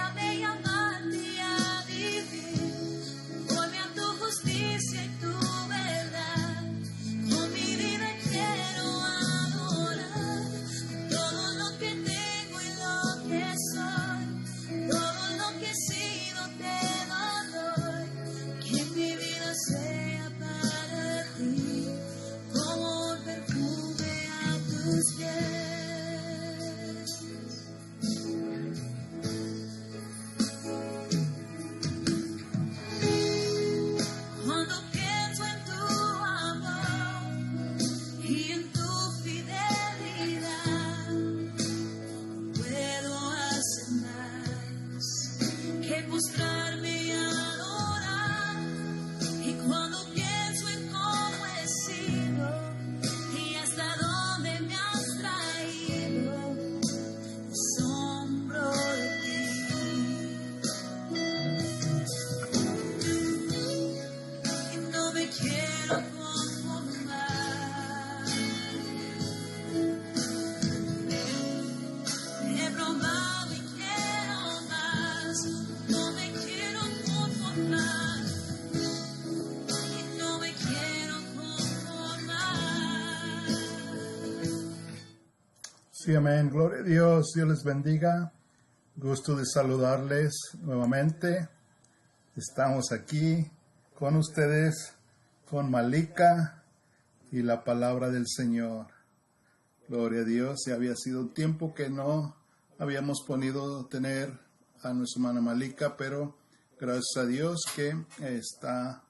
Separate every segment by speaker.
Speaker 1: déjame llamarte a vivir, conforme a tu justicia y tu verdad. Con mi vida quiero adorar, todo lo que tengo y lo que soy, todo lo que he sido te lo doy. Que mi vida sea para ti, como un perfume a tus pies. Cuando pienso en tu amor y en tu fidelidad, puedo hacer más que mostrarme y adorar. Y cuando pienso en cómo he sido y hasta dónde me has traído, me asombro de ti. Y no me quiero conformar. He probado y quiero más. No me quiero conformar. Y no me quiero conformar.
Speaker 2: Sí, amén. Gloria a Dios. Dios les bendiga. Gusto de saludarles nuevamente. Estamos aquí con ustedes, con Malika y la palabra del Señor. Gloria a Dios. Ya había sido un tiempo que no habíamos podido tener a nuestra hermana Malika, pero gracias a Dios que está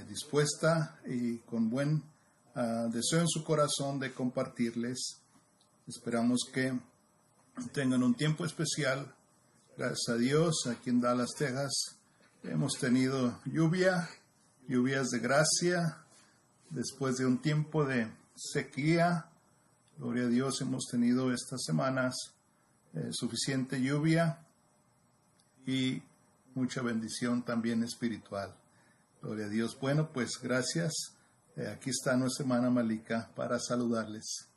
Speaker 2: dispuesta y con buen deseo en su corazón de compartirles. Esperamos que tengan un tiempo especial. Gracias a Dios, aquí en Dallas, Texas, hemos tenido lluvias de gracia. Después de un tiempo de sequía, gloria a Dios, hemos tenido estas semanas suficiente lluvia y mucha bendición también espiritual. Gloria a Dios. Bueno, pues gracias. Aquí está nuestra hermana Malika para saludarles.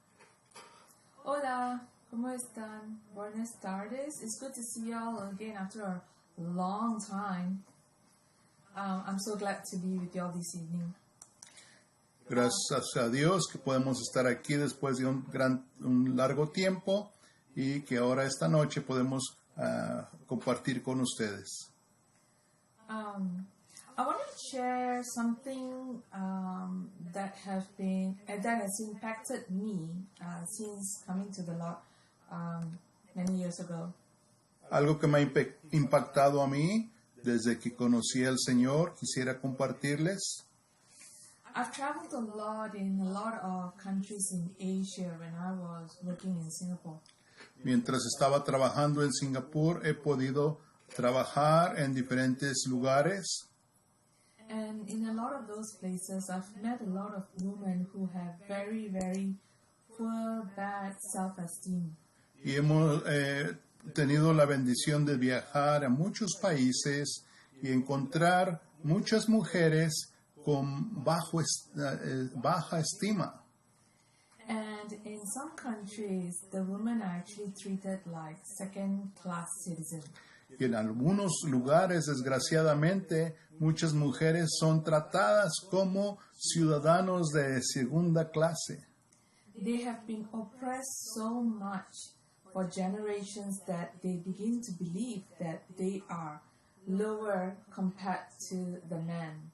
Speaker 3: Hola, ¿cómo están? Buenas tardes. It's good to see you all again after a long time. I'm so glad to be with you all this evening.
Speaker 2: Gracias a Dios que podemos estar aquí después de un largo tiempo y que ahora esta noche podemos compartir con ustedes.
Speaker 3: I want to share something that has impacted me since coming to the Lord many years ago.
Speaker 2: Algo que me ha impactado a mí desde que conocí al Señor, quisiera compartirles.
Speaker 3: I've traveled a lot in a lot of countries in Asia when I was working in Singapore.
Speaker 2: Mientras estaba trabajando en Singapur, he podido trabajar en diferentes lugares.
Speaker 3: And in a lot of those places, I've met a lot of women who have very, very poor, bad self-esteem.
Speaker 2: Y hemos tenido la bendición de viajar a muchos países y encontrar muchas mujeres con baja estima.
Speaker 3: And in some countries, the women are actually treated like second-class citizens.
Speaker 2: Y en algunos lugares, desgraciadamente, muchas mujeres son tratadas como ciudadanos de segunda clase.
Speaker 3: They have been oppressed so much for generations that they begin to believe that they are lower compared to the men.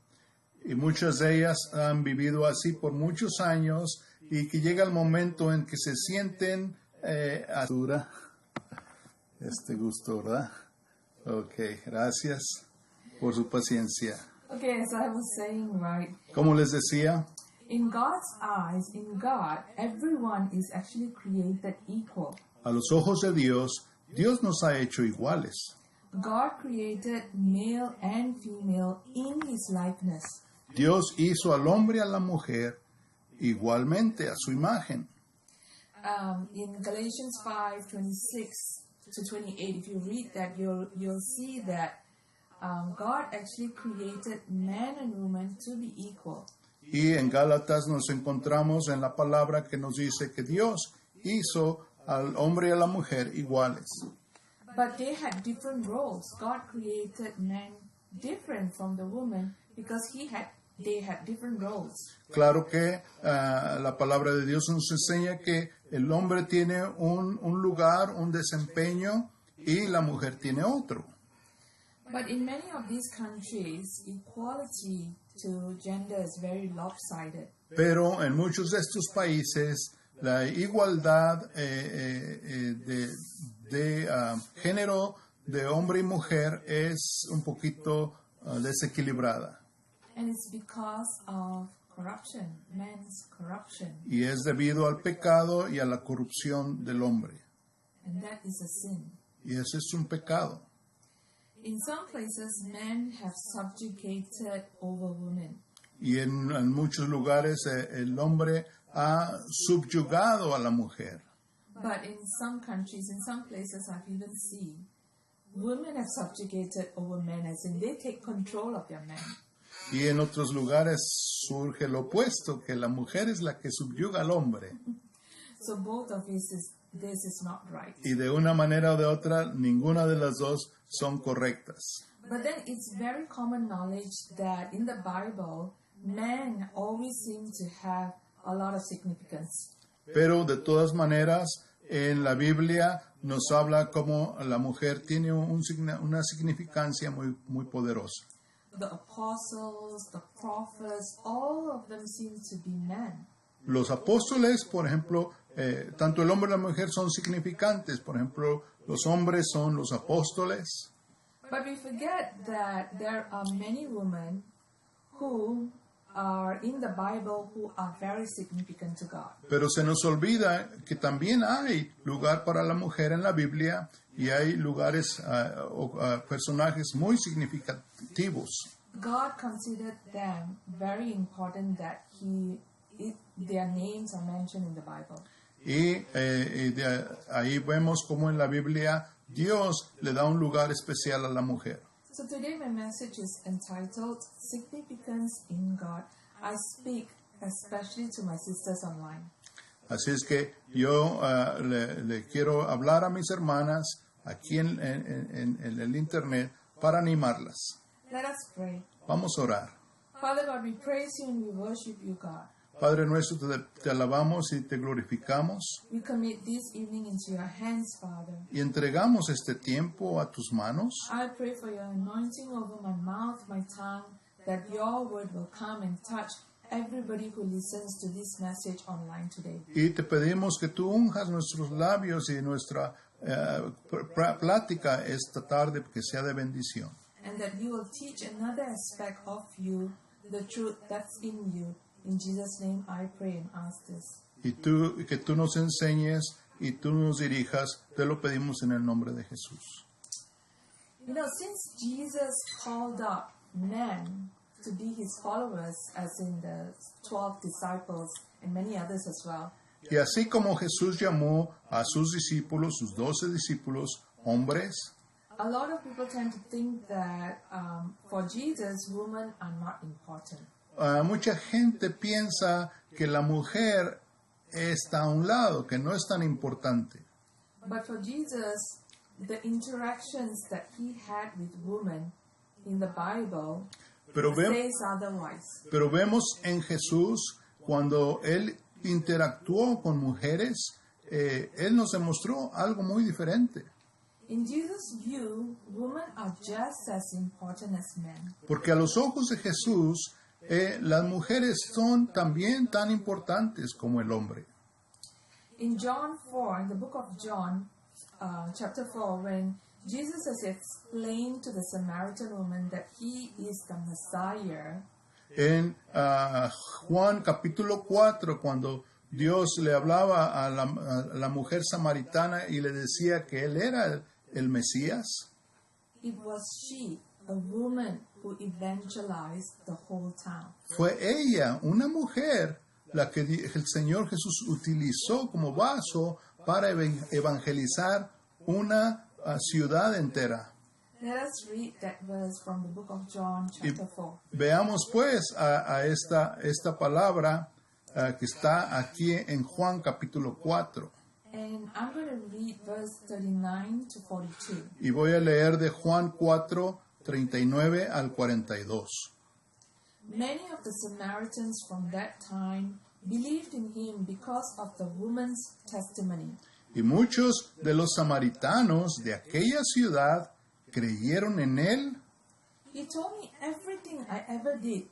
Speaker 2: Y muchas de ellas han vivido así por muchos años y que llega el momento en que se sienten dura. Gusto, ¿verdad? Ok, gracias por su paciencia.
Speaker 3: Okay, as I was saying, right,
Speaker 2: Como les decía,
Speaker 3: in God's eyes, in God, everyone is actually created equal.
Speaker 2: a los ojos de Dios, Dios nos ha hecho iguales.
Speaker 3: God created male and female in His likeness.
Speaker 2: Dios hizo al hombre y a la mujer igualmente a su imagen.
Speaker 3: In Galatians 5:26 to 28, if you read that, you'll see that God actually created man and woman to be equal.
Speaker 2: Y en Gálatas nos encontramos en la palabra que nos dice que Dios hizo al hombre y a la mujer iguales.
Speaker 3: But they had different roles. God created men different from the woman because they had different roles.
Speaker 2: Claro que la palabra de Dios nos enseña que el hombre tiene un lugar, un desempeño, y la mujer tiene otro.
Speaker 3: But in many of these countries, equality to gender is very lopsided.
Speaker 2: Pero en muchos de estos países, la igualdad de género de hombre y mujer es un poquito desequilibrada.
Speaker 3: And it's because of corruption, man's corruption.
Speaker 2: Y es debido al pecado y a la corrupción del hombre.
Speaker 3: And that is a sin.
Speaker 2: Y ese es un pecado.
Speaker 3: In some places, men have subjugated over women.
Speaker 2: Y en muchos lugares el hombre ha subyugado a la mujer.
Speaker 3: But in some countries, in some places, I've even seen women have subjugated over men, as in they take control of their men.
Speaker 2: Y en otros lugares surge lo opuesto, que la mujer es la que subyuga al hombre.
Speaker 3: So both of this is not right.
Speaker 2: Y de una manera o de otra, ninguna de las dos son correctas.
Speaker 3: But then it's very common knowledge that in the Bible, men always seem to have a lot of significance.
Speaker 2: Pero de todas maneras, en la Biblia nos habla como la mujer tiene una significancia muy poderosa.
Speaker 3: The apostles, the prophets, all of them seem to be men.
Speaker 2: Los apóstoles, por ejemplo, tanto el hombre y la mujer son significantes. Por ejemplo, los hombres son los apóstoles.
Speaker 3: But we forget that there are many women who are in the Bible who are very significant to God.
Speaker 2: Pero se nos olvida que también hay lugar para la mujer en la Biblia y hay lugares personajes muy significativos.
Speaker 3: God considered them very important that their names are mentioned in the Bible.
Speaker 2: Y ahí vemos como en la Biblia Dios le da un lugar especial a la mujer.
Speaker 3: So today my message is entitled Significance in God. I speak especially to my sisters online.
Speaker 2: Así es que yo le quiero hablar a mis hermanas aquí en el internet para animarlas.
Speaker 3: Let us pray.
Speaker 2: Vamos a orar.
Speaker 3: Father God, we praise you and we worship you, God.
Speaker 2: Padre nuestro, te alabamos y te glorificamos
Speaker 3: We commit this evening into your hands, Father.
Speaker 2: y entregamos este tiempo a tus manos.
Speaker 3: I pray for your anointing over my mouth, my tongue, that your word will come and touch everybody who listens to this message online today.
Speaker 2: Y te pedimos que tú unjas nuestros labios y nuestra plática esta tarde, que sea de bendición.
Speaker 3: And that you will teach another aspect of you, the truth that's in you. In Jesus' name I pray and ask this.
Speaker 2: Y que tú nos enseñes y tú nos dirijas, te lo pedimos en el nombre de Jesús.
Speaker 3: You know, since Jesus called up men to be his followers, as in the 12 disciples and many others as well,
Speaker 2: Y así como Jesús llamó a sus discípulos, sus 12 discípulos, hombres,
Speaker 3: a lot of people tend to think that for Jesus, women are not important.
Speaker 2: mucha gente piensa que la mujer está a un lado, que no es tan importante.
Speaker 3: But for Jesus, the interactions that he had with women in the Bible says otherwise.
Speaker 2: Pero vemos en Jesús, cuando Él interactuó con mujeres, Él nos demostró algo muy diferente.
Speaker 3: In Jesus' view, women are just as important as men.
Speaker 2: Porque a los ojos de Jesús, las mujeres son también tan importantes como el hombre.
Speaker 3: In John 4, in the book of John, chapter 4, when Jesus has explained to the Samaritan woman that he is the Messiah,
Speaker 2: En Juan capítulo 4, cuando Dios le hablaba a la mujer samaritana y le decía que Él era el Mesías,
Speaker 3: it was she, a woman, who evangelized the whole town.
Speaker 2: fue ella, una mujer, la que el Señor Jesús utilizó como vaso para evangelizar una ciudad entera.
Speaker 3: Let us read that verse from the book of John, chapter 4.
Speaker 2: Veamos pues a esta palabra que está aquí en Juan capítulo 4.
Speaker 3: And I'm going to read verse 39 to 42.
Speaker 2: Y voy a leer de Juan 4, 39 al 42.
Speaker 3: Many of the Samaritans from that time believed in him because of the woman's testimony.
Speaker 2: Y muchos de los samaritanos de aquella ciudad creyeron en él
Speaker 3: He told me everything I ever did,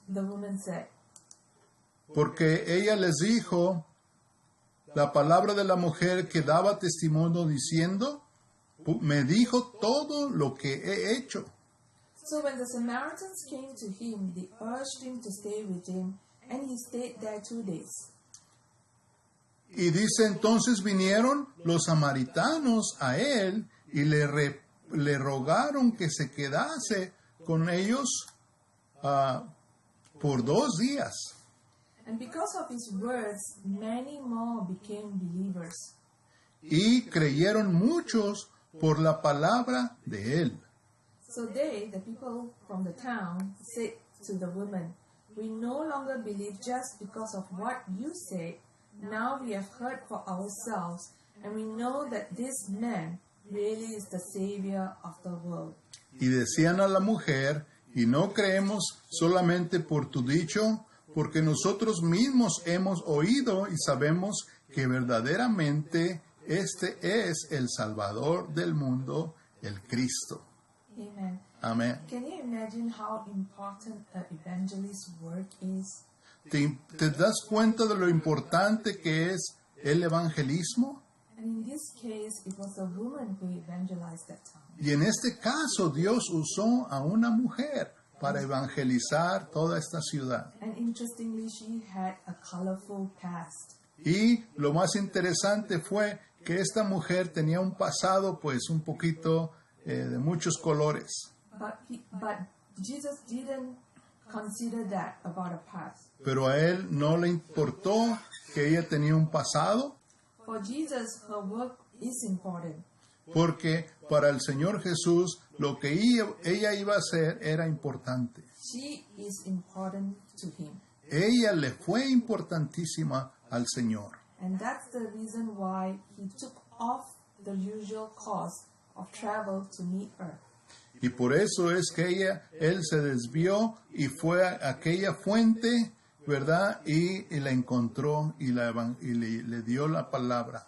Speaker 3: the woman said.
Speaker 2: porque ella les dijo la palabra de la mujer que daba testimonio diciendo, me dijo todo lo que he hecho.
Speaker 3: So when the Samaritans came to him, they urged him to stay with him, and he stayed there 2 days.
Speaker 2: Y dice, entonces vinieron los samaritanos a él y le rogaron que se quedase con ellos por 2 días.
Speaker 3: And because of his words, many more became believers.
Speaker 2: Y creyeron muchos por la palabra de él.
Speaker 3: So they, the people from the town, said to the woman, "We no longer believe just because of what you say. Now we have heard for ourselves, and we know that this man really is the Savior of the world."
Speaker 2: Y decían a la mujer, y no creemos solamente por tu dicho, porque nosotros mismos hemos oído y sabemos que verdaderamente este es el Salvador del mundo, el Cristo.
Speaker 3: Amen.
Speaker 2: Amén.
Speaker 3: Can you imagine how important an evangelist's work is?
Speaker 2: ¿Te das cuenta de lo importante que es el evangelismo?
Speaker 3: And in this case, it was a woman who evangelized that town.
Speaker 2: Y en este caso Dios usó a una mujer para evangelizar toda esta ciudad.
Speaker 3: And interestingly, she had a colorful past.
Speaker 2: Y lo más interesante fue que esta mujer tenía un pasado pues un poquito de muchos colores.
Speaker 3: But Jesus didn't consider that about a past.
Speaker 2: Pero a él no le importó que ella tenía un pasado,
Speaker 3: For Jesus, her work is important.
Speaker 2: porque para el Señor Jesús lo que ella iba a hacer era importante.
Speaker 3: She is important to him.
Speaker 2: Ella le fue importantísima al Señor.
Speaker 3: And that's the reason why he took off the usual course of travel to meet her.
Speaker 2: Y por eso es que él se desvió y fue a aquella fuente, ¿verdad? Y la encontró y le dio la palabra.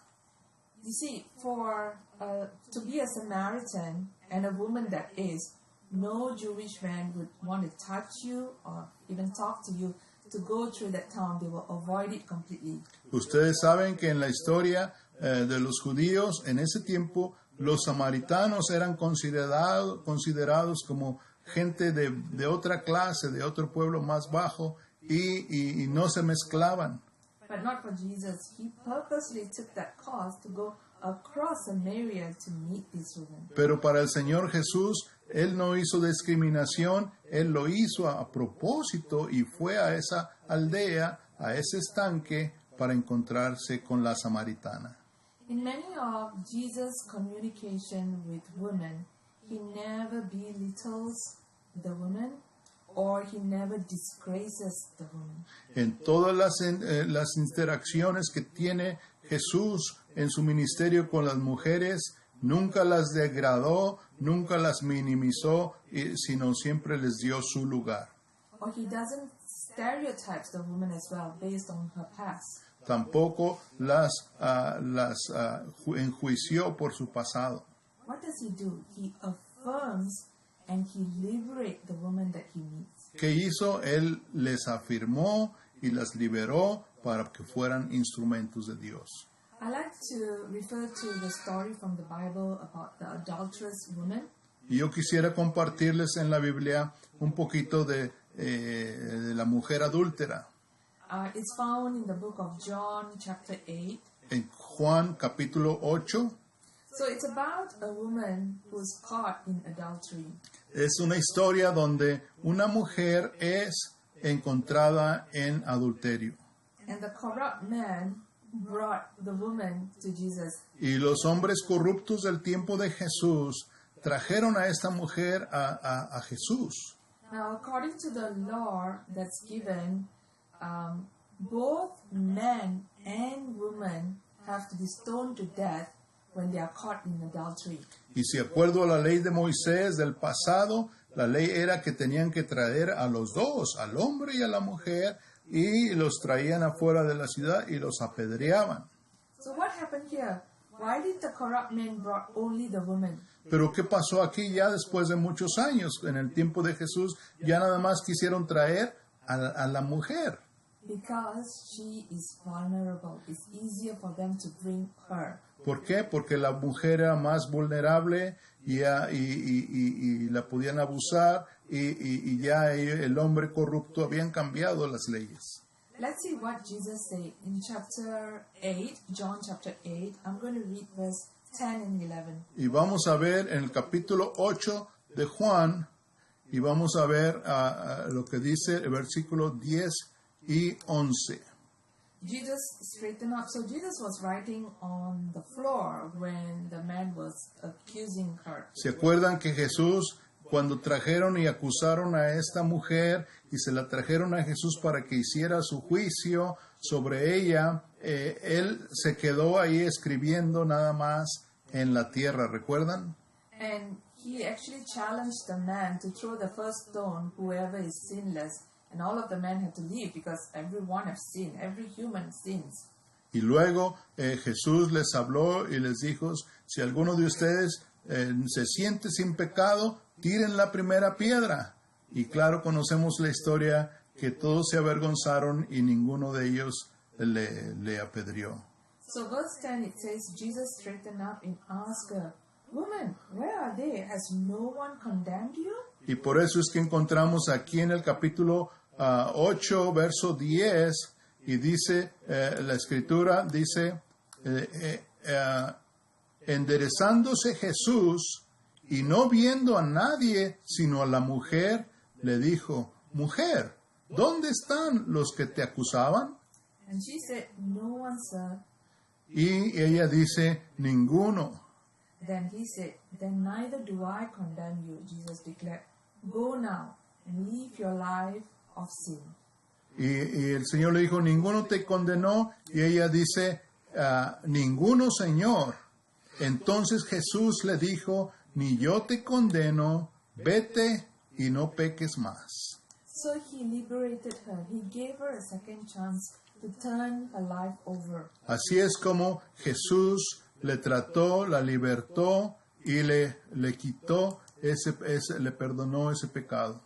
Speaker 3: You see, to be a Samaritan and a woman that is, no Jewish man would want to touch you or even talk to you. To go through that town, they will avoid it completely.
Speaker 2: Ustedes saben que en la historia de los judíos, en ese tiempo, los samaritanos eran considerados como gente de otra clase, de otro pueblo más bajo, y no se mezclaban.
Speaker 3: But not for Jesus. He purposely took that course to go across Samaria to meet this woman.
Speaker 2: Pero para el Señor Jesús, Él no hizo discriminación, Él lo hizo a propósito y fue a esa aldea, a ese estanque, para encontrarse con la samaritana.
Speaker 3: In many of Jesus' communication with women, he never belittles the woman or he never disgraces the woman.
Speaker 2: En todas las interacciones que tiene Jesús en su ministerio con las mujeres, nunca las degradó, nunca las minimizó, sino siempre les dio su lugar.
Speaker 3: Or he doesn't stereotype the woman as well based on her past.
Speaker 2: Tampoco las enjuició por su pasado.
Speaker 3: What does he do? He affirms and he liberates the woman that he meets.
Speaker 2: ¿Qué hizo? Él les afirmó y las liberó para que fueran instrumentos de Dios.
Speaker 3: I like to refer to the story from the Bible about the adulterous woman.
Speaker 2: Y yo quisiera compartirles en la Biblia un poquito de la mujer adúltera.
Speaker 3: It's found in the book of John, chapter 8.
Speaker 2: En Juan capítulo 8
Speaker 3: So it's about a woman who's caught in adultery.
Speaker 2: es una historia donde una mujer es encontrada en adulterio.
Speaker 3: And the corrupt man brought the woman to Jesus.
Speaker 2: Y los hombres corruptos del tiempo de Jesús trajeron a esta mujer a Jesús.
Speaker 3: Now, according to the law that's given, both man and woman have to be stoned to death when they are caught in adultery.
Speaker 2: Y si acuerdo a la ley de Moisés del pasado, la ley era que tenían que traer a los dos, al hombre y a la mujer, y los traían afuera de la ciudad y los apedreaban.
Speaker 3: So what happened here? Why did the corrupt men brought only the women?
Speaker 2: Pero ¿qué pasó aquí ya después de muchos años? En el tiempo de Jesús ya nada más quisieron traer a la mujer.
Speaker 3: Because she is vulnerable. It's easier for them to bring her.
Speaker 2: ¿Por qué? Porque la mujer era más vulnerable y la podían abusar y ya el hombre corrupto habían cambiado las leyes.
Speaker 3: Let's see what Jesus said in chapter 8, John chapter 8. I'm going to read verse 10 and 11.
Speaker 2: Y vamos a ver en el capítulo 8 de Juan, y vamos a ver lo que dice el versículo 10 y 11.
Speaker 3: Jesus straightened up. So Jesus was writing on the floor when the man was accusing her.
Speaker 2: ¿Se acuerdan que Jesús, cuando trajeron y acusaron a esta mujer y se la trajeron a Jesús para que hiciera su juicio sobre ella, él se quedó ahí escribiendo nada más en la tierra, ¿recuerdan?
Speaker 3: And he actually challenged the man to throw the first stone, whoever is sinless. And all of the men had to leave because everyone has sinned. Every human sins.
Speaker 2: Y luego Jesús les habló y les dijo, si alguno de ustedes se siente sin pecado, tiren la primera piedra. Y claro, conocemos la historia que todos se avergonzaron y ninguno de ellos le apedreó.
Speaker 3: So verse 10, it says, Jesus straightened up and asked her, Woman, where are they? Has no one condemned you?
Speaker 2: Y por eso es que encontramos aquí en el capítulo 8, verso 10, y dice, la escritura dice, enderezándose Jesús y no viendo a nadie sino a la mujer, le dijo, Mujer, ¿dónde están los que te acusaban?
Speaker 3: And she said, No one, sir.
Speaker 2: Y ella dice, ninguno.
Speaker 3: Then he said, Then neither do I condemn you, Jesus declared. Go now and live your life of sin.
Speaker 2: Y el Señor le dijo, ninguno te condenó. Y ella dice, ninguno, Señor. Entonces Jesús le dijo, ni yo te condeno, vete y no peques más.
Speaker 3: So he liberated her. He gave her a second chance to turn her life over.
Speaker 2: Así es como Jesús le trató, la libertó y le quitó, le perdonó ese pecado.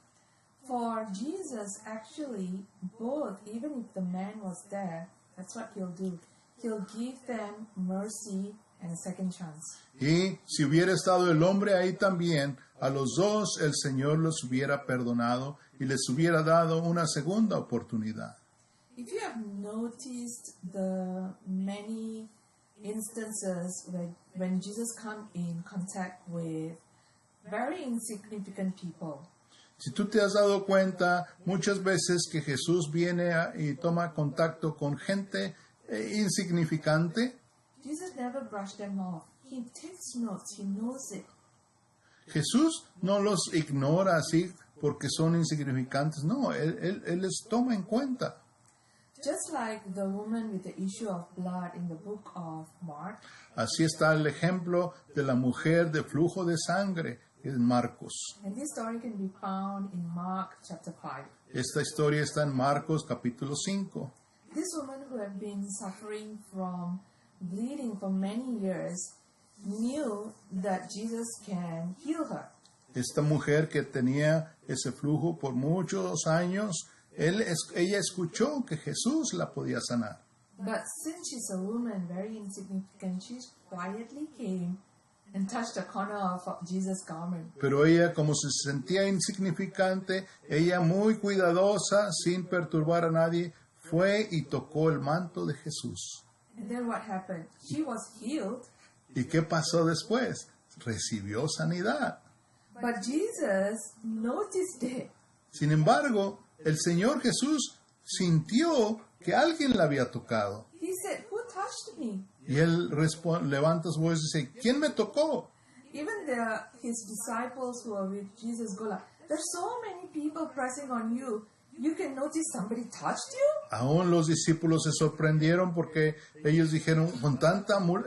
Speaker 3: For Jesus, actually, both, even if the man was there, that's what he'll do. He'll give them mercy and a second chance.
Speaker 2: Y si hubiera estado el hombre ahí también, a los dos el Señor los hubiera perdonado y les hubiera dado una segunda oportunidad.
Speaker 3: If you have noticed the many instances when Jesus come in contact with very insignificant people,
Speaker 2: Si tú te has dado cuenta muchas veces que Jesús viene y toma contacto con gente insignificante,
Speaker 3: Jesus never brushed them off. He takes notes. He knows it.
Speaker 2: Jesús no los ignora así porque son insignificantes. No, Él les toma en cuenta.
Speaker 3: Just like the woman with the issue of blood in the book of Mark,
Speaker 2: Así está el ejemplo de la mujer de flujo de sangre en Marcos.
Speaker 3: and this story can be found in Mark chapter 5.
Speaker 2: Esta historia está en Marcos capítulo 5.
Speaker 3: This woman who had been suffering from bleeding for many years knew that Jesus can heal her.
Speaker 2: Esta mujer que tenía ese flujo por muchos años, ella escuchó que Jesús la podía sanar.
Speaker 3: But since she's a woman, very insignificant, she quietly came and touched the corner of Jesus' garment.
Speaker 2: Pero ella, como se sentía insignificante, ella muy cuidadosa, sin perturbar a nadie, fue y tocó el manto de Jesús.
Speaker 3: And then what happened? She was healed,
Speaker 2: ¿Y qué pasó después? Recibió sanidad.
Speaker 3: but Jesus noticed it.
Speaker 2: Sin embargo, el Señor Jesús sintió que alguien la había tocado.
Speaker 3: He said, Who touched me?
Speaker 2: Y él levanta su voz y dice, ¿quién me tocó?
Speaker 3: Even his disciples who are with Jesus go like, there's so many people pressing on you. You can notice somebody touched you?
Speaker 2: Aún los discípulos se sorprendieron porque ellos dijeron, con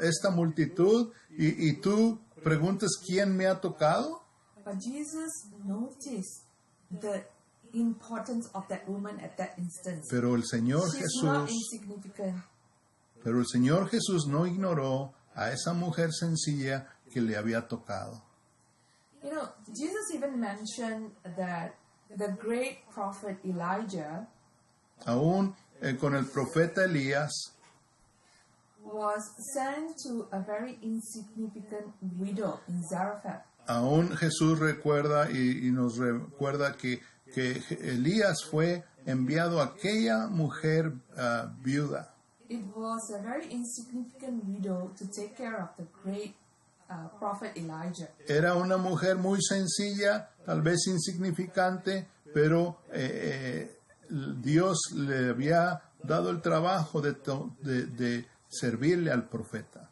Speaker 2: esta multitud, y tú preguntas quién me ha tocado.
Speaker 3: But Jesus noticed the importance of that woman at that instance.
Speaker 2: Pero el Señor
Speaker 3: She's not
Speaker 2: Jesús,
Speaker 3: insignificant.
Speaker 2: pero el Señor Jesús no ignoró a esa mujer sencilla que le había tocado.
Speaker 3: You know, Jesus even mentioned that the great prophet Elijah
Speaker 2: Aún con el profeta Elías,
Speaker 3: was sent to a very insignificant widow in Zarephath.
Speaker 2: aún Jesús recuerda y nos recuerda que Elías fue enviado a aquella mujer viuda.
Speaker 3: It was a very insignificant widow to take care of the great prophet Elijah.
Speaker 2: Era una mujer muy sencilla, tal vez insignificante, pero Dios le había dado el trabajo de servirle al profeta.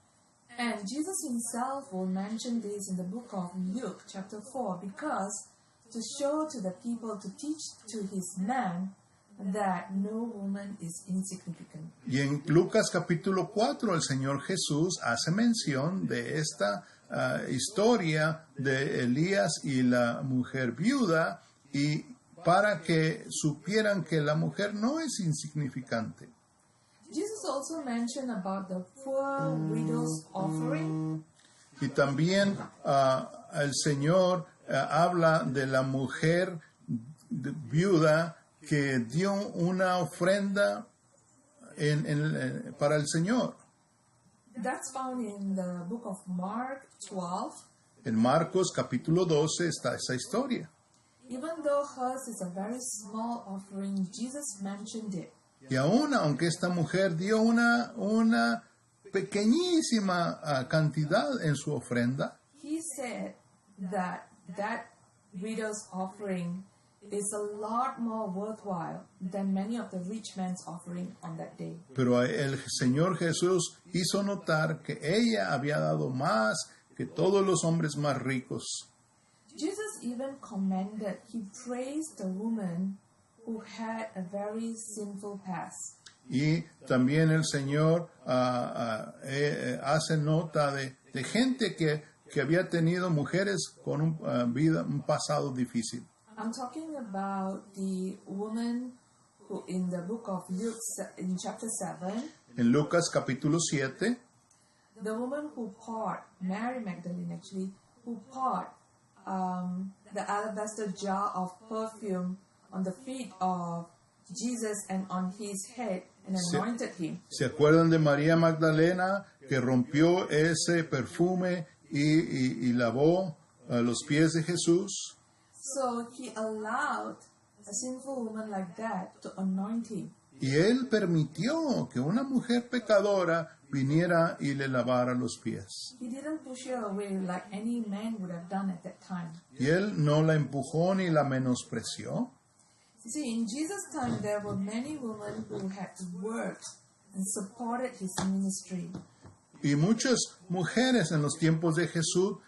Speaker 3: And Jesus himself will mention this in the book of Luke chapter 4 because to show to the people, to teach to his man that no woman is insignificant.
Speaker 2: Y en Lucas capítulo 4 el Señor Jesús hace mención de esta historia de Elías y la mujer viuda, y para que supieran que la mujer no es insignificante.
Speaker 3: Jesus also mentioned about the poor widow's offering.
Speaker 2: Y también el Señor habla de la mujer viuda que dio una ofrenda para el Señor.
Speaker 3: That's found in the book of Mark 12.
Speaker 2: En Marcos capítulo 12 está esa historia.
Speaker 3: Even though hers is a very small offering, Jesus mentioned it.
Speaker 2: Y aún aunque esta mujer dio una pequeñísima cantidad en su ofrenda,
Speaker 3: He said that widow's offering is a lot more worthwhile than many of the rich men's offering on that day.
Speaker 2: pero el Señor Jesús hizo notar que ella había dado más que todos los hombres más ricos.
Speaker 3: Jesus even commended, he praised the woman who had a very sinful past.
Speaker 2: Y también el Señor hace nota de gente que había tenido mujeres con un pasado difícil.
Speaker 3: I'm talking about the woman who in the book of Luke in chapter 7,
Speaker 2: En Lucas capítulo 7,
Speaker 3: the woman who poured, Mary Magdalene actually, who poured the alabaster jar of perfume on the feet of Jesus and on his head and anointed him.
Speaker 2: ¿se acuerdan de María Magdalena que rompió ese perfume y lavó los pies de Jesús?
Speaker 3: So he allowed a sinful woman like that to anoint him.
Speaker 2: Y él permitió que una mujer pecadora viniera y le lavara los pies.
Speaker 3: He didn't push her away like any man would have done at that time.
Speaker 2: Y él no la empujó ni la menospreció.
Speaker 3: You see, in Jesus' time, there were many women who had worked and supported his ministry.
Speaker 2: Y muchas mujeres en los tiempos de Jesús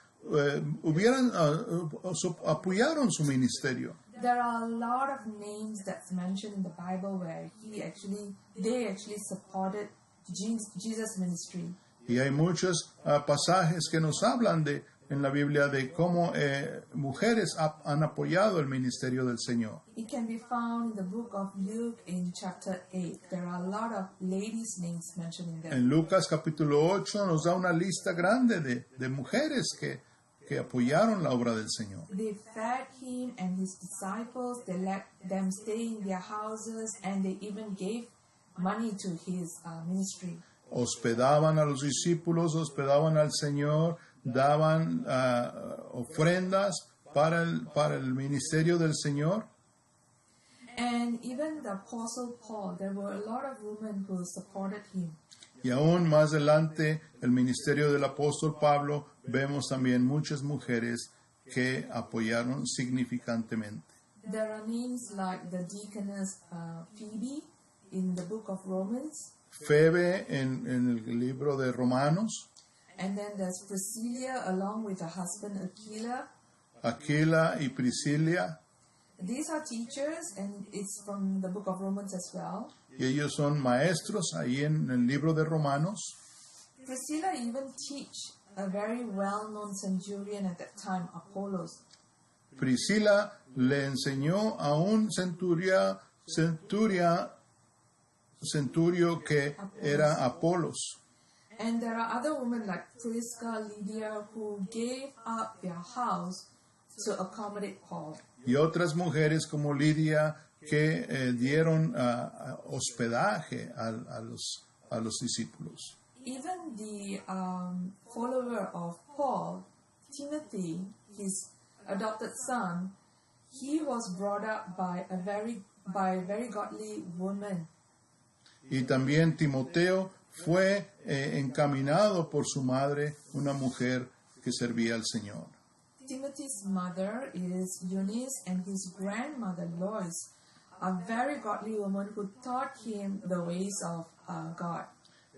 Speaker 2: apoyaron su ministerio.
Speaker 3: There are a lot of names that's mentioned in the Bible where they actually supported Jesus' ministry.
Speaker 2: Y hay muchos pasajes que nos hablan en la Biblia de cómo mujeres han apoyado el ministerio del Señor.
Speaker 3: It can be found in the book of Luke in chapter 8. There are a lot of ladies' names mentioned in there.
Speaker 2: En Lucas capítulo 8 nos da una lista grande de mujeres que apoyaron la obra del Señor.
Speaker 3: They fed him and his disciples. They let them stay in their houses, and they even gave money to his ministry.
Speaker 2: Hospedaban a los discípulos, hospedaban al Señor, daban ofrendas para el ministerio del Señor.
Speaker 3: And even the Apostle Paul, there were a lot of women who supported him.
Speaker 2: Y aún más adelante, el ministerio del apóstol Pablo, vemos también muchas mujeres que apoyaron significantemente.
Speaker 3: There are names like the deaconess Phoebe in the book of Romans,
Speaker 2: Febe en el libro de Romanos,
Speaker 3: and then there's Priscilla along with her husband Aquila.
Speaker 2: Aquila y Priscila,
Speaker 3: these are teachers, and it's from the book of Romans as well.
Speaker 2: Y ellos son maestros ahí en el libro de Romanos.
Speaker 3: Priscilla even teach a very well-known centurion at that time, Apollos.
Speaker 2: Priscila le enseñó a un centurio que era Apolos.
Speaker 3: And there are other women like Prisca, Lydia, who gave up their house to accommodate Paul.
Speaker 2: Y otras mujeres como Lidia que dieron hospedaje a los discípulos.
Speaker 3: Even the follower of Paul, Timothy, his adopted son, he was brought up by a very godly woman.
Speaker 2: Y también Timoteo fue encaminado por su madre, una mujer que servía al Señor.
Speaker 3: Timothy's mother is Eunice, and his grandmother Lois, a very godly woman who taught him the ways of God.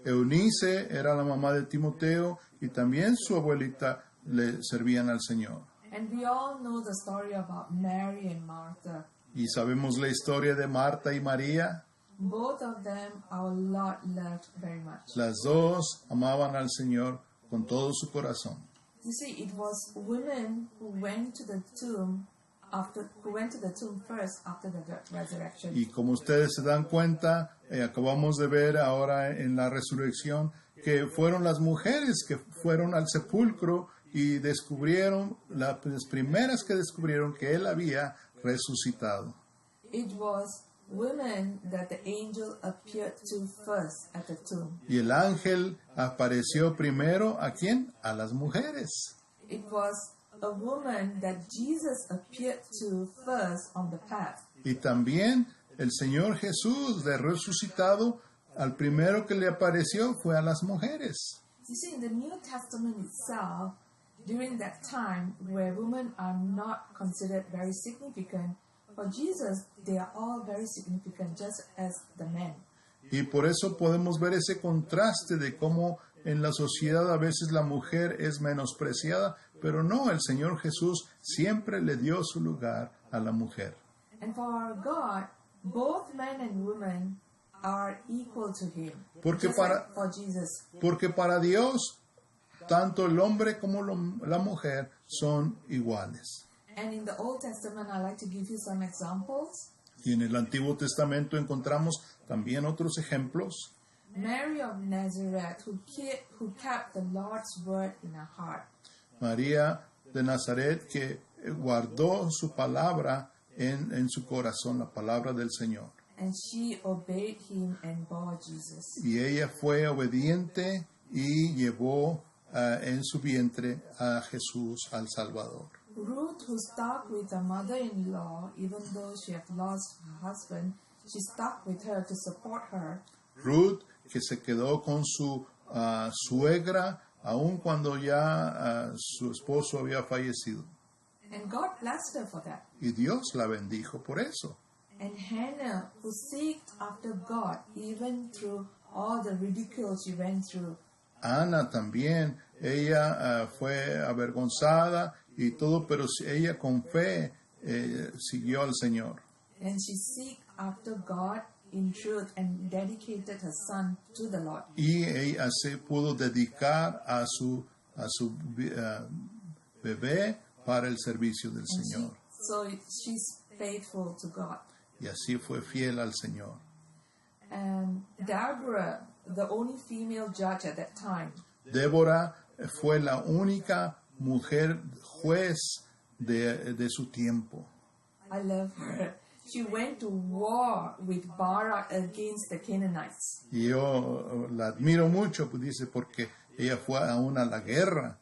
Speaker 2: Eunice era la mamá de Timoteo y también su abuelita le servían al Señor.
Speaker 3: And we all know the story about Mary and Martha.
Speaker 2: Y sabemos la historia de Marta y María.
Speaker 3: Both of them our Lord loved very much.
Speaker 2: Las dos amaban al Señor con todo su corazón.
Speaker 3: You see, it was women who went to the tomb first after the resurrection.
Speaker 2: Y como ustedes se dan cuenta, acabamos de ver ahora en la resurrección que fueron las mujeres que fueron al sepulcro y descubrieron, las primeras que descubrieron que él había resucitado.
Speaker 3: It was women that the angel appeared to first at the tomb.
Speaker 2: Y el ángel apareció primero ¿a quién? A las mujeres.
Speaker 3: It was a woman that Jesus appeared to first on the path.
Speaker 2: Y también el Señor Jesús de resucitado, al primero que le apareció fue a las mujeres.
Speaker 3: You see, in the New Testament itself, during that time where women are not considered very significant, for Jesus, they are all very significant, just as the men.
Speaker 2: Y por eso podemos ver ese contraste de cómo en la sociedad a veces la mujer es menospreciada, pero no, el Señor Jesús siempre le dio su lugar a la mujer.
Speaker 3: And for our God, both men and women are equal to Him,
Speaker 2: Porque
Speaker 3: just
Speaker 2: para-
Speaker 3: like for Jesus.
Speaker 2: Porque para Dios, tanto el hombre como la mujer son iguales.
Speaker 3: And in the Old Testament, I'd like to give you some examples.
Speaker 2: Y en el Antiguo Testamento encontramos también otros ejemplos.
Speaker 3: Mary of Nazareth, who kept the Lord's word in her heart.
Speaker 2: María de Nazaret que guardó su palabra en su corazón, la palabra del Señor.
Speaker 3: And she obeyed him and bore Jesus.
Speaker 2: Y ella fue obediente y llevó en su vientre a Jesús, al Salvador.
Speaker 3: Ruth, who stuck with her mother-in-law, even though she had lost her husband, she stuck with her to support her.
Speaker 2: Ruth, que se quedó con su suegra, aun cuando ya su esposo había fallecido.
Speaker 3: And God blessed her for that.
Speaker 2: Y Dios la bendijo por eso.
Speaker 3: And Hannah, who sought after God, even through all the ridicule she went through.
Speaker 2: Ana también, ella fue avergonzada y todo, pero ella con fe siguió al Señor.
Speaker 3: And she sought after God in truth and dedicated her son to the Lord.
Speaker 2: Y ella se pudo dedicar a su bebé para el servicio del Señor.
Speaker 3: So she's faithful to God.
Speaker 2: Y así fue fiel al Señor.
Speaker 3: And Deborah, the only female judge at that time,
Speaker 2: Débora fue la única mujer juez de su tiempo.
Speaker 3: I love her. She went to war with Barak against the Canaanites.
Speaker 2: Y yo la admiro mucho, pues dice, porque ella fue aún a la guerra.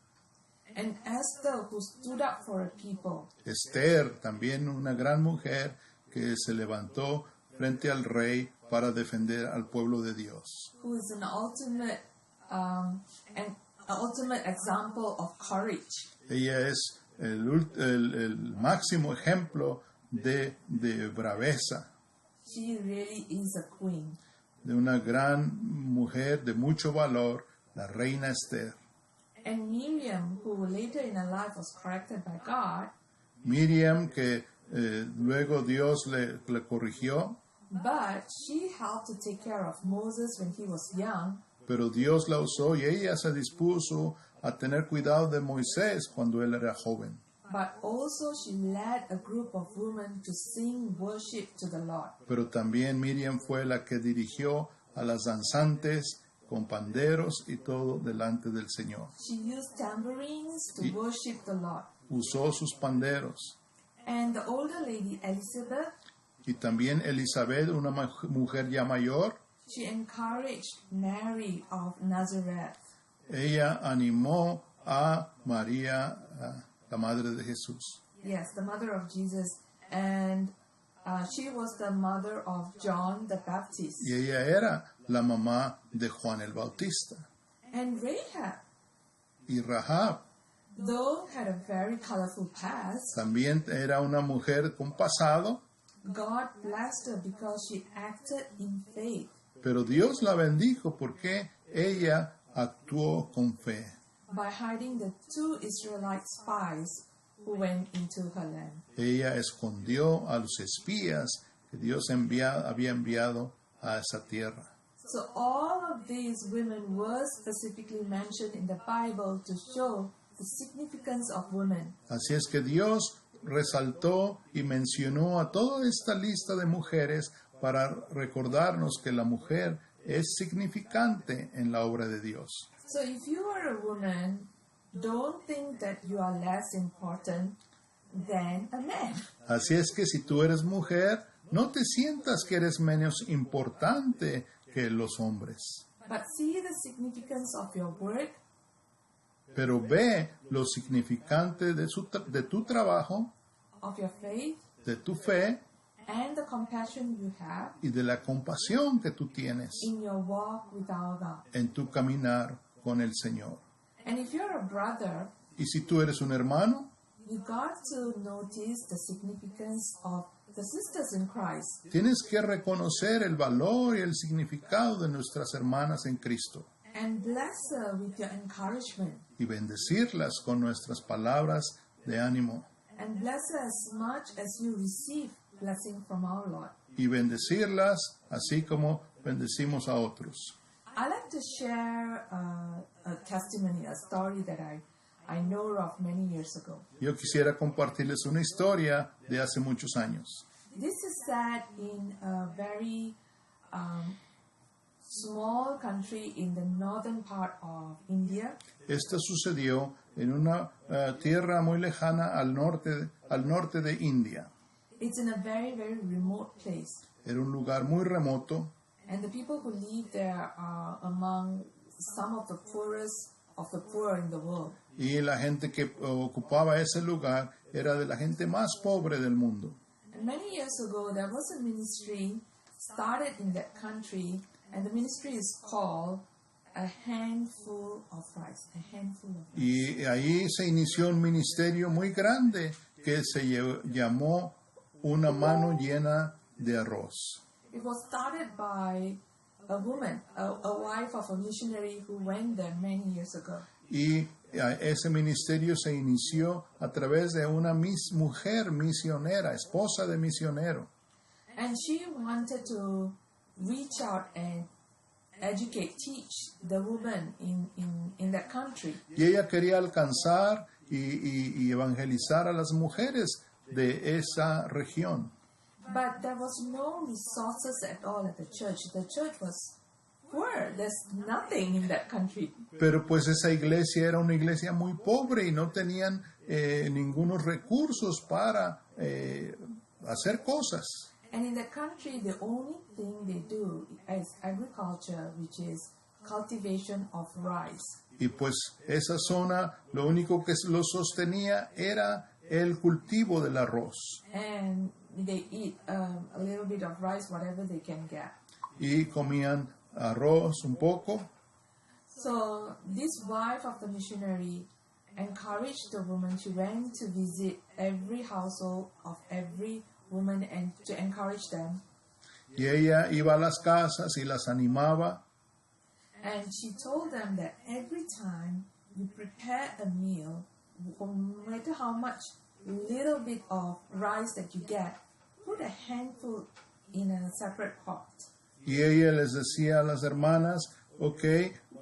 Speaker 3: And Esther, who stood up for her people.
Speaker 2: Esther, también una gran mujer que se levantó frente al rey para defender al pueblo de Dios.
Speaker 3: Who is an ultimate example of courage.
Speaker 2: Ella es el máximo ejemplo de braveza,
Speaker 3: She really is a queen.
Speaker 2: de una gran mujer de mucho valor, la reina Esther.
Speaker 3: And Miriam, who later in her life was corrected by God,
Speaker 2: Miriam, que luego Dios le corrigió,
Speaker 3: but she helped to take care of Moses when he was young.
Speaker 2: pero Dios la usó y ella se dispuso a tener cuidado de Moisés cuando él era joven.
Speaker 3: But also she led a group of women to sing worship to the Lord.
Speaker 2: Pero también Miriam fue la que dirigió a las danzantes con panderos y todo delante del Señor.
Speaker 3: She used tambourines to
Speaker 2: Y-
Speaker 3: worship the Lord.
Speaker 2: Usó sus panderos.
Speaker 3: And the older lady, Elizabeth,
Speaker 2: Y también Elizabeth, una mujer ya mayor,
Speaker 3: she encouraged Mary of Nazareth.
Speaker 2: ella animó a María, la madre de Jesús.
Speaker 3: Yes, the mother of Jesus. And she was the mother of John the Baptist.
Speaker 2: Y ella era la mamá de Juan el Bautista.
Speaker 3: And Rahab,
Speaker 2: Y Rahab
Speaker 3: though had a very colorful past,
Speaker 2: también era una mujer con pasado,
Speaker 3: God blessed her because she acted in faith.
Speaker 2: pero Dios la bendijo porque ella actuó con fe.
Speaker 3: By hiding the 2 Israelite spies who went into her land.
Speaker 2: Ella escondió a los espías que Dios había enviado a esa tierra.
Speaker 3: So all of these women were specifically mentioned in the Bible to show the significance of women.
Speaker 2: Así es que Dios resaltó y mencionó a toda esta lista de mujeres para recordarnos que la mujer es significante en la obra de Dios.
Speaker 3: So if you are a woman, don't think that you are less important than a man.
Speaker 2: Así es que si tú eres mujer, no te sientas que eres menos importante que los hombres,
Speaker 3: But see the significance of your work,
Speaker 2: pero ve lo significante de tu trabajo,
Speaker 3: of your faith,
Speaker 2: de tu fe
Speaker 3: and the compassion you have
Speaker 2: y de la compasión que tú tienes
Speaker 3: in your walk with our God.
Speaker 2: en tu caminar con el Señor.
Speaker 3: And if you're a brother,
Speaker 2: Y si tú eres un hermano,
Speaker 3: you got to notice the significance of the sisters in Christ.
Speaker 2: tienes que reconocer el valor y el significado de nuestras hermanas en Cristo
Speaker 3: And bless her with your encouragement.
Speaker 2: y bendecirlas con nuestras palabras de ánimo
Speaker 3: And bless her as much as you receive blessing from our Lord.
Speaker 2: y bendecirlas así como bendecimos a otros.
Speaker 3: I like to share a testimony, a story that I know of many years ago.
Speaker 2: Yo quisiera compartirles una historia de hace muchos años.
Speaker 3: This is set in a very small country in the northern part of India.
Speaker 2: Esto sucedió en una tierra muy lejana al norte de India.
Speaker 3: It's in a very, very remote place.
Speaker 2: Era un lugar muy remoto
Speaker 3: And the people who live there are among some of the poorest of the poor in the world.
Speaker 2: y la gente que ocupaba ese lugar era de la gente más pobre del mundo.
Speaker 3: And many years ago, there was a ministry started in that country, and the ministry is called A Handful of Rice. A Handful of Rice.
Speaker 2: Y ahí se inició un ministerio muy grande que se llamó Una mano llena de arroz.
Speaker 3: It was started by a woman, a wife of a missionary who went there many years ago.
Speaker 2: Y ese ministerio se inició a través de una mujer misionera, esposa de misionero.
Speaker 3: And she wanted to reach out and educate, teach the women in that country.
Speaker 2: Y ella quería alcanzar y evangelizar a las mujeres de esa región.
Speaker 3: But there was no resources at all at the church. The church was poor. There's nothing in that country.
Speaker 2: Pero pues esa iglesia era una iglesia muy pobre y no tenían ningunos recursos para hacer cosas.
Speaker 3: And in that country, the only thing they do is agriculture, which is cultivation of rice.
Speaker 2: Y pues esa zona lo único que lo sostenía era el cultivo del arroz.
Speaker 3: And they eat a little bit of rice, whatever they can get.
Speaker 2: Y comían arroz un poco.
Speaker 3: So this wife of the missionary encouraged the woman. She went to visit every household of every woman and to encourage them.
Speaker 2: Y ella iba a las casas y las animaba.
Speaker 3: And she told them that every time you prepare a meal, no matter how much little bit of rice that you get, put a handful in a separate pot.
Speaker 2: Y ella les decía a las hermanas, ok,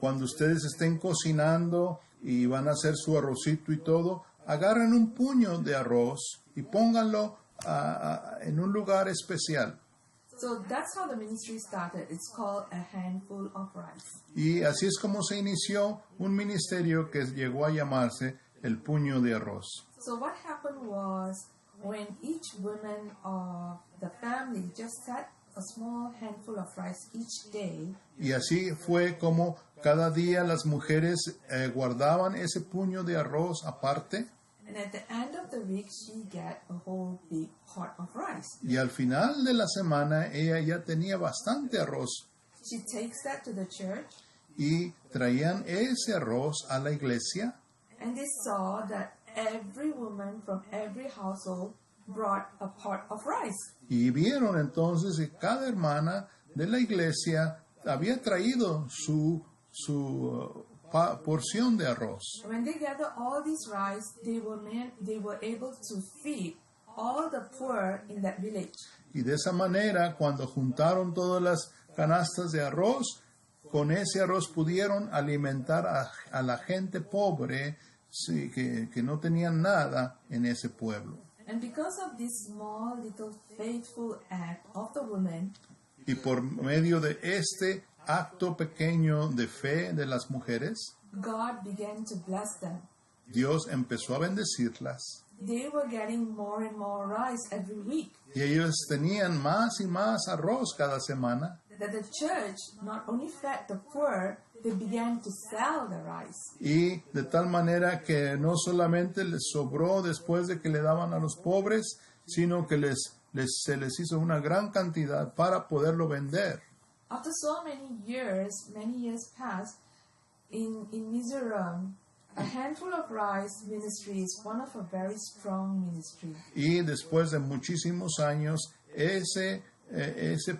Speaker 2: cuando ustedes estén cocinando y van a hacer su arrocito y todo, agarren un puño de arroz y pónganlo en un lugar especial.
Speaker 3: So that's how the ministry started. It's called a handful of rice.
Speaker 2: Y así es como se inició un ministerio que llegó a llamarse el puño de arroz.
Speaker 3: So what happened was when each woman of the family just had a small handful of rice each day,
Speaker 2: Y así fue como cada día las mujeres guardaban ese puño de arroz aparte.
Speaker 3: and at the end of the week she get a whole big pot of rice.
Speaker 2: Y al final de la semana ella ya tenía bastante arroz.
Speaker 3: She takes that to the church,
Speaker 2: Y traían ese arroz a la iglesia.
Speaker 3: and they saw that every woman from every household brought a pot of rice.
Speaker 2: Y vieron entonces que cada hermana de la iglesia había traído su porción de arroz.
Speaker 3: When they gathered all this rice, they were able to feed all the poor in that village.
Speaker 2: Y de esa manera, cuando juntaron todas las canastas de arroz, con ese arroz pudieron alimentar a la gente pobre sí, que no tenían nada en ese pueblo.
Speaker 3: And because of this small little faithful act of the woman,
Speaker 2: Y por medio de este acto pequeño de fe de las mujeres,
Speaker 3: God began to bless them.
Speaker 2: Dios empezó a bendecirlas.
Speaker 3: They were getting more and more rice every week.
Speaker 2: Y ellos tenían más y más arroz cada semana.
Speaker 3: That the church not only fed the poor, they began to sell the rice.
Speaker 2: Y de tal manera que no solamente les sobró después de que le daban a los pobres, sino que se les hizo una gran cantidad para poderlo vender.
Speaker 3: After so many years passed, in Mizoram, a handful of rice ministry is one of a very strong ministry.
Speaker 2: Y después de muchísimos años, ese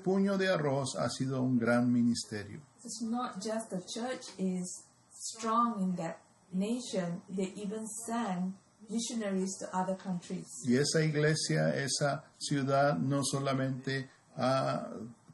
Speaker 2: puño de arroz ha sido un gran ministerio.
Speaker 3: It's not just the church is strong in that nation, they even send missionaries to other countries.
Speaker 2: Y esa iglesia, esa ciudad, no solamente ha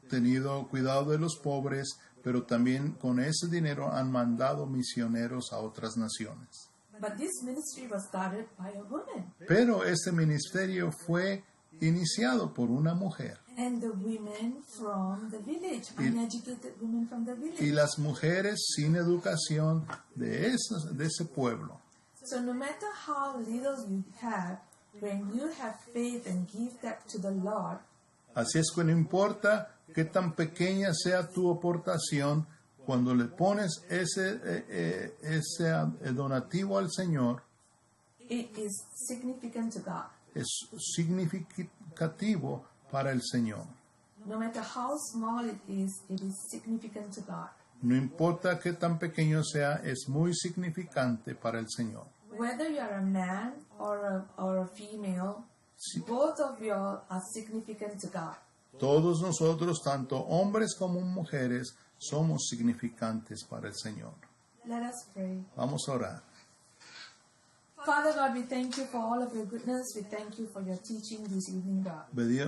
Speaker 2: tenido cuidado de los pobres, pero también con ese dinero han mandado misioneros a otras naciones.
Speaker 3: But this ministry was started by a woman.
Speaker 2: Pero este ministerio fue iniciado por una mujer.
Speaker 3: And the women from the village, uneducated women from the
Speaker 2: Y
Speaker 3: village.
Speaker 2: las mujeres sin educación de ese pueblo.
Speaker 3: So no matter how little you have, when you have faith and give that to the Lord,
Speaker 2: Así es que no importa qué tan pequeña sea tu aportación, cuando le pones ese donativo al Señor,
Speaker 3: it is significant to God.
Speaker 2: es significativo para el Señor.
Speaker 3: No matter how small it is significant to God.
Speaker 2: No importa qué tan pequeño sea, es muy significante para el Señor.
Speaker 3: Whether you are a man or a female, both of you are significant to God.
Speaker 2: Todos nosotros, tanto hombres como mujeres, somos significantes para el Señor.
Speaker 3: Let us pray.
Speaker 2: Vamos a orar.
Speaker 3: Father God, we thank you for all of your goodness. We thank you for your teaching this evening, God.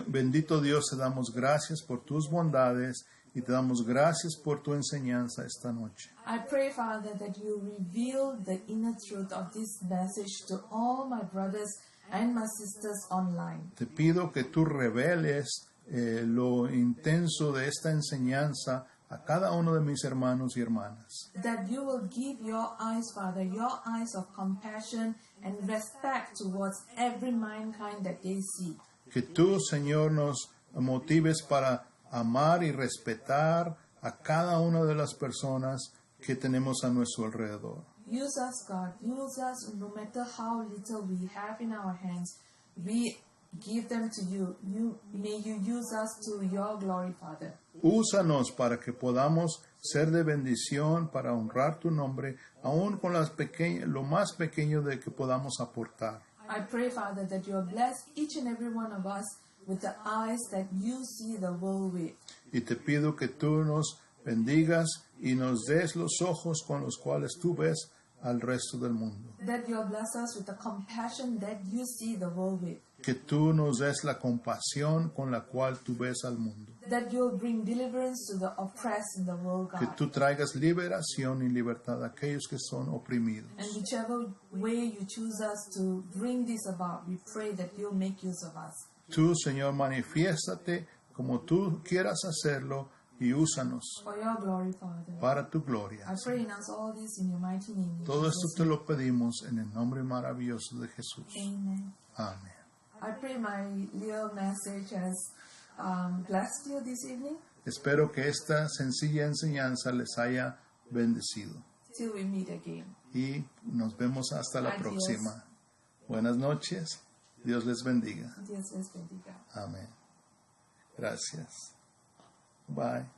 Speaker 2: Bendito Dios, te damos gracias por tus bondades y te damos gracias por tu enseñanza esta noche.
Speaker 3: I pray, Father, that you reveal the inner truth of this message to all my brothers and my sisters online.
Speaker 2: Te pido que tú reveles lo intenso de esta enseñanza a cada uno de mis hermanos y hermanas.
Speaker 3: That you will give your eyes, Father, your eyes of compassion and respect towards every mankind that they see.
Speaker 2: Que tú, Señor, nos motives para amar y respetar a cada una de las personas que tenemos a nuestro alrededor.
Speaker 3: Use us, God. Use us no matter how little we have in our hands. We give them to you. May you use us to your glory, Father.
Speaker 2: Úsanos para que podamos ser de bendición, para honrar tu nombre, aún con lo más pequeño de que podamos aportar.
Speaker 3: I pray, Father, that you bless each and every one of us with the eyes that you see the world with.
Speaker 2: Y te pido que tú nos bendigas y nos des los ojos con los cuales tú ves al resto del mundo.
Speaker 3: That you'll bless us with the compassion that you see the world with.
Speaker 2: Que tú nos des la compasión con la cual tú ves al mundo.
Speaker 3: That you'll bring deliverance to the oppressed in the world,
Speaker 2: Que
Speaker 3: God.
Speaker 2: tú traigas liberación y libertad a aquellos que son oprimidos.
Speaker 3: And whichever way you choose us to bring this about, we pray that you'll make use of us.
Speaker 2: Tú, Señor, manifiéstate como tú quieras hacerlo y úsanos
Speaker 3: For your glory, Father.
Speaker 2: para tu gloria.
Speaker 3: I pray and ask all this in your mighty name. in
Speaker 2: Todo esto
Speaker 3: Jesus'
Speaker 2: te lo pedimos en el nombre maravilloso de Jesús.
Speaker 3: name. Amen.
Speaker 2: Amén.
Speaker 3: I pray my little message has blessed you this evening.
Speaker 2: Espero que esta sencilla enseñanza les haya bendecido.
Speaker 3: Till we meet again.
Speaker 2: Y nos vemos hasta la
Speaker 3: Adiós.
Speaker 2: próxima. Buenas noches. Dios les bendiga.
Speaker 3: Dios les bendiga.
Speaker 2: Amén. Gracias. Bye.